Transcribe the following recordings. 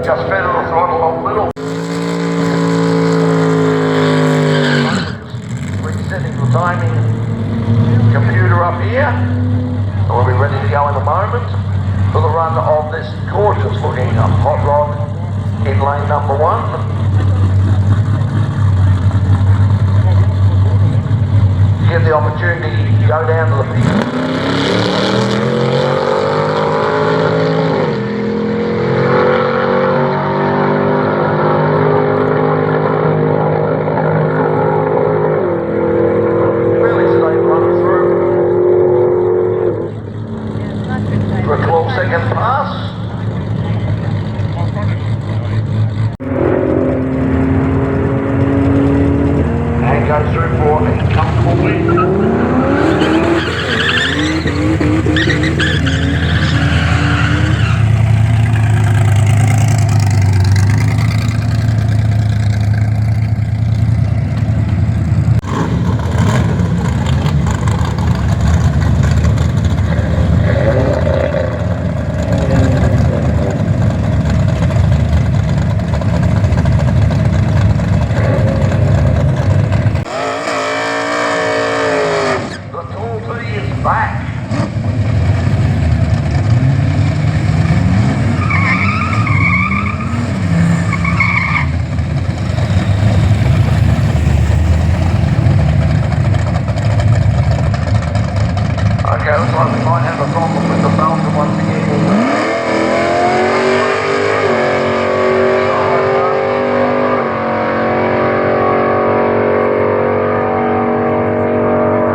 Just feather the throttle off a little. Resetting the timing computer up here. We'll be ready to go in a moment for the run of this gorgeous looking hot rod in lane number 1. You get the opportunity to go down to the pit. Looks like we might have a problem with the Calder once again.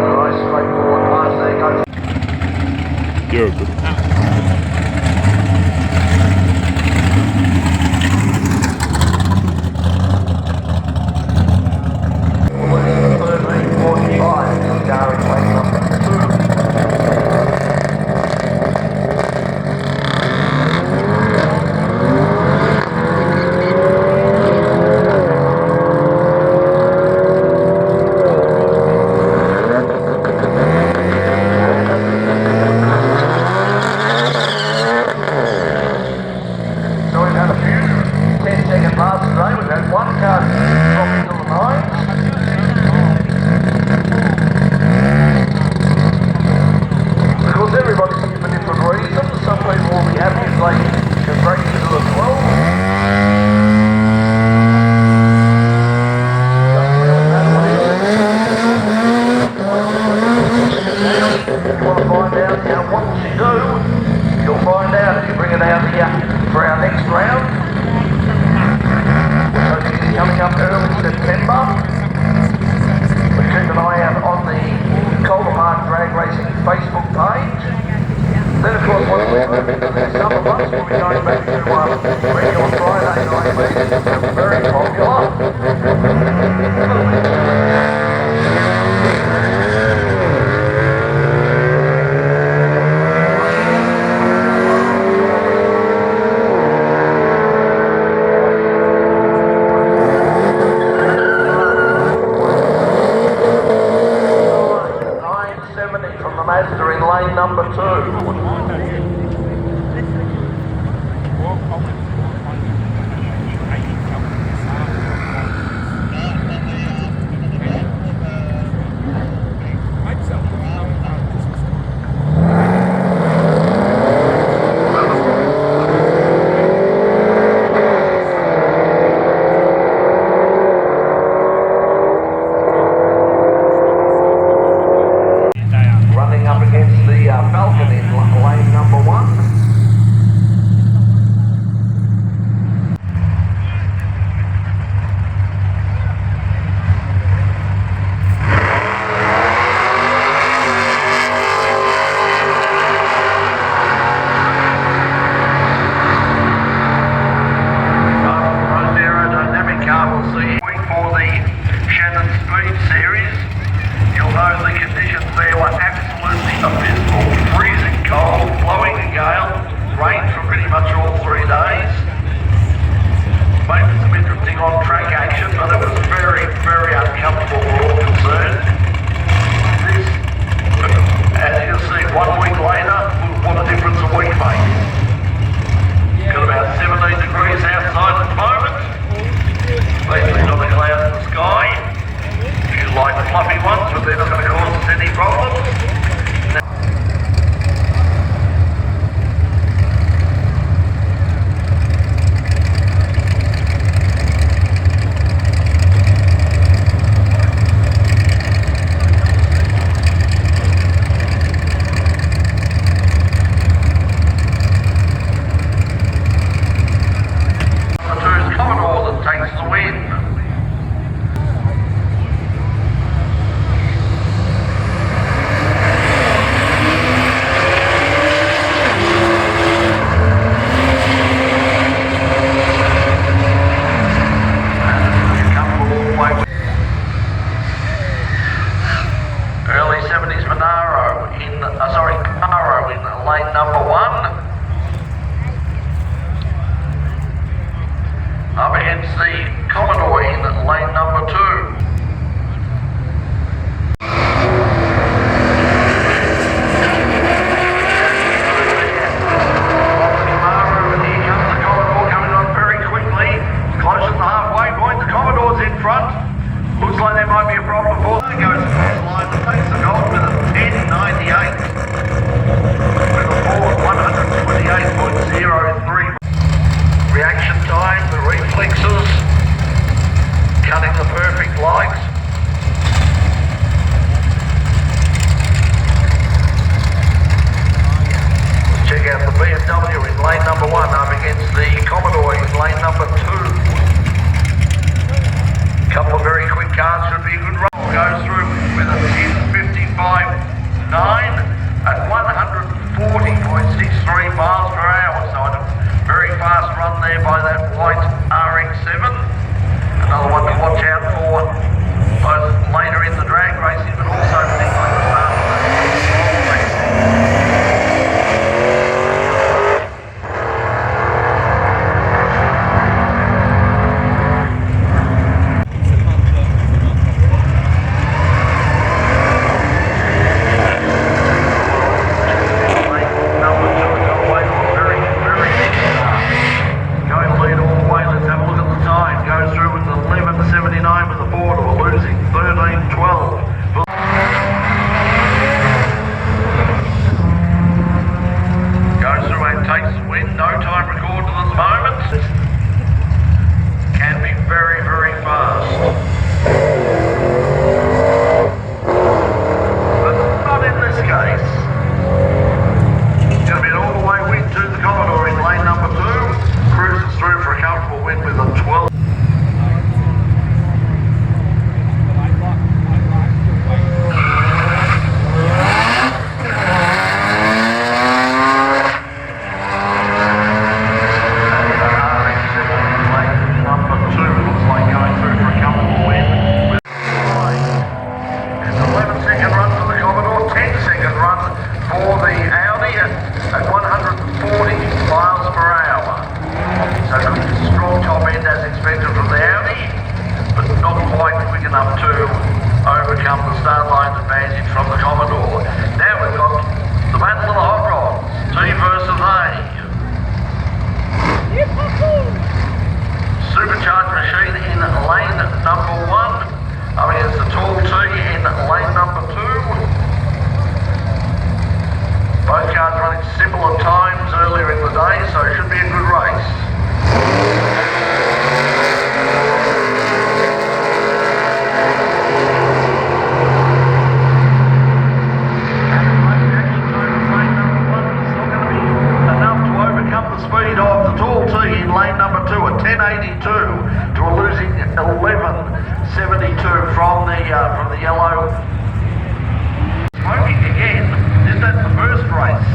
Nice straightforward pass there, goes. You're good. You'll find out if you bring it out here for our next round. So this is coming up early September. But keep an eye out on the Calderpark Drag Racing Facebook page. Then of course once we move into the summer months, we'll be going back to regular Friday night meetings, which are very popular. In lane number 2. Running up against the Falcon in lane number fluffy ones, but they're not going to cause us any problems. Lane number 1. Up against the Commodore in lane number 2. Looks like there might be a problem for it. Goes across the line and takes the gold with a 10.98. With a Ford 128.03. Reaction time, the reflexes, cutting the perfect lights. Let's check out the BMW in lane number 1 up against the Commodore in lane number 2. Couple of very quick cars, should be a good run. Goes through with a 10.55.9 at 140.63 miles per hour. So a very fast run there by that white RX-7. Another one to watch out for both later in the drag racing, but also particularly the start of the racing. From the yellow. Smoking again. Is that the first race?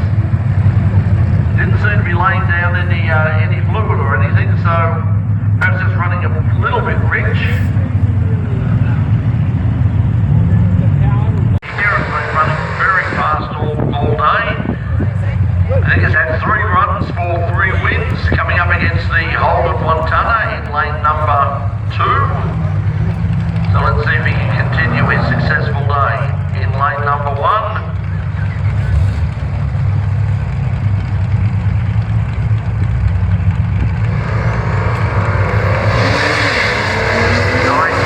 Didn't seem to be laying down any fluid or anything, so perhaps it's running a little bit rich. Here it's been running very fast all day. I think it's had 3 runs for 3 wins, coming up against the Calder in lane number 2. So let's see if he can continue his successful day in lane number 1. Nice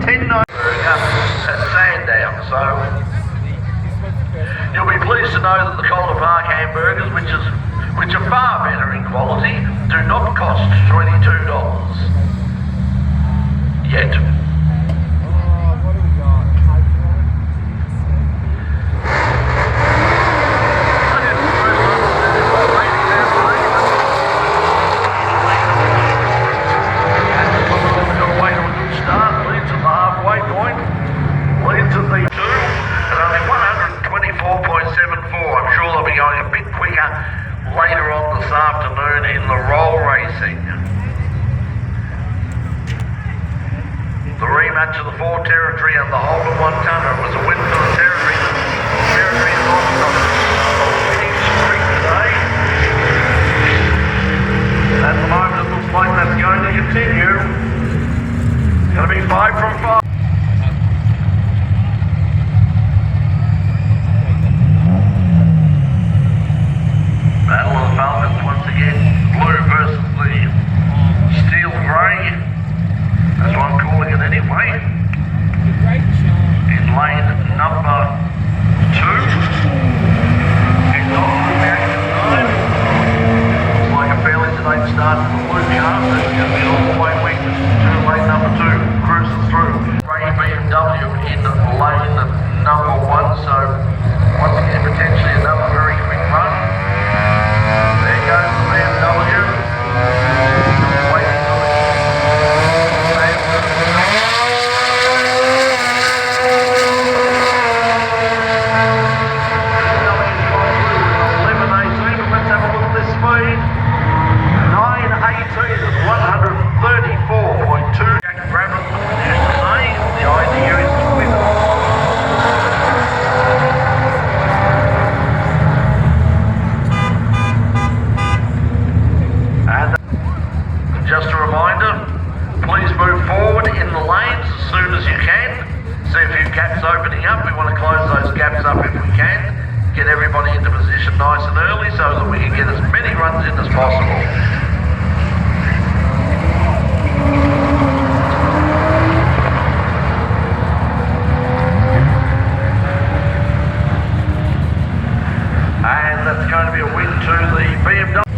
10.9 at Sandown. So you'll be pleased to know that the Calder Park hamburgers, which are far better in quality, do not cost $22 yet. Later on this afternoon in the roll racing. The rematch of the Ford Territory and the Holden 1 tonner was a win for the Territory. The Territory is on the winning streak today. At the moment it looks like that's going to continue. It's going to be 5 from 5. Battle of the Falcons once again, blue versus the steel grey. That's what I'm calling it anyway. In lane number 2. It's off the back side. Looks like a fairly sedate start for the blue car, so it's going to be all the way wing to lane number 2, cruising through. Grey BMW in lane number 1, so once again potentially another very quick run. There goes the BMW. Waiting for the let's have a look at this speed. 918 is 134.2. Jack Rabbit used to say the idea is to win. Just a reminder, please move forward in the lanes as soon as you can. See a few gaps opening up. We want to close those gaps up if we can. Get everybody into position nice and early so that we can get as many runs in as possible. And that's going to be a win to the BMW.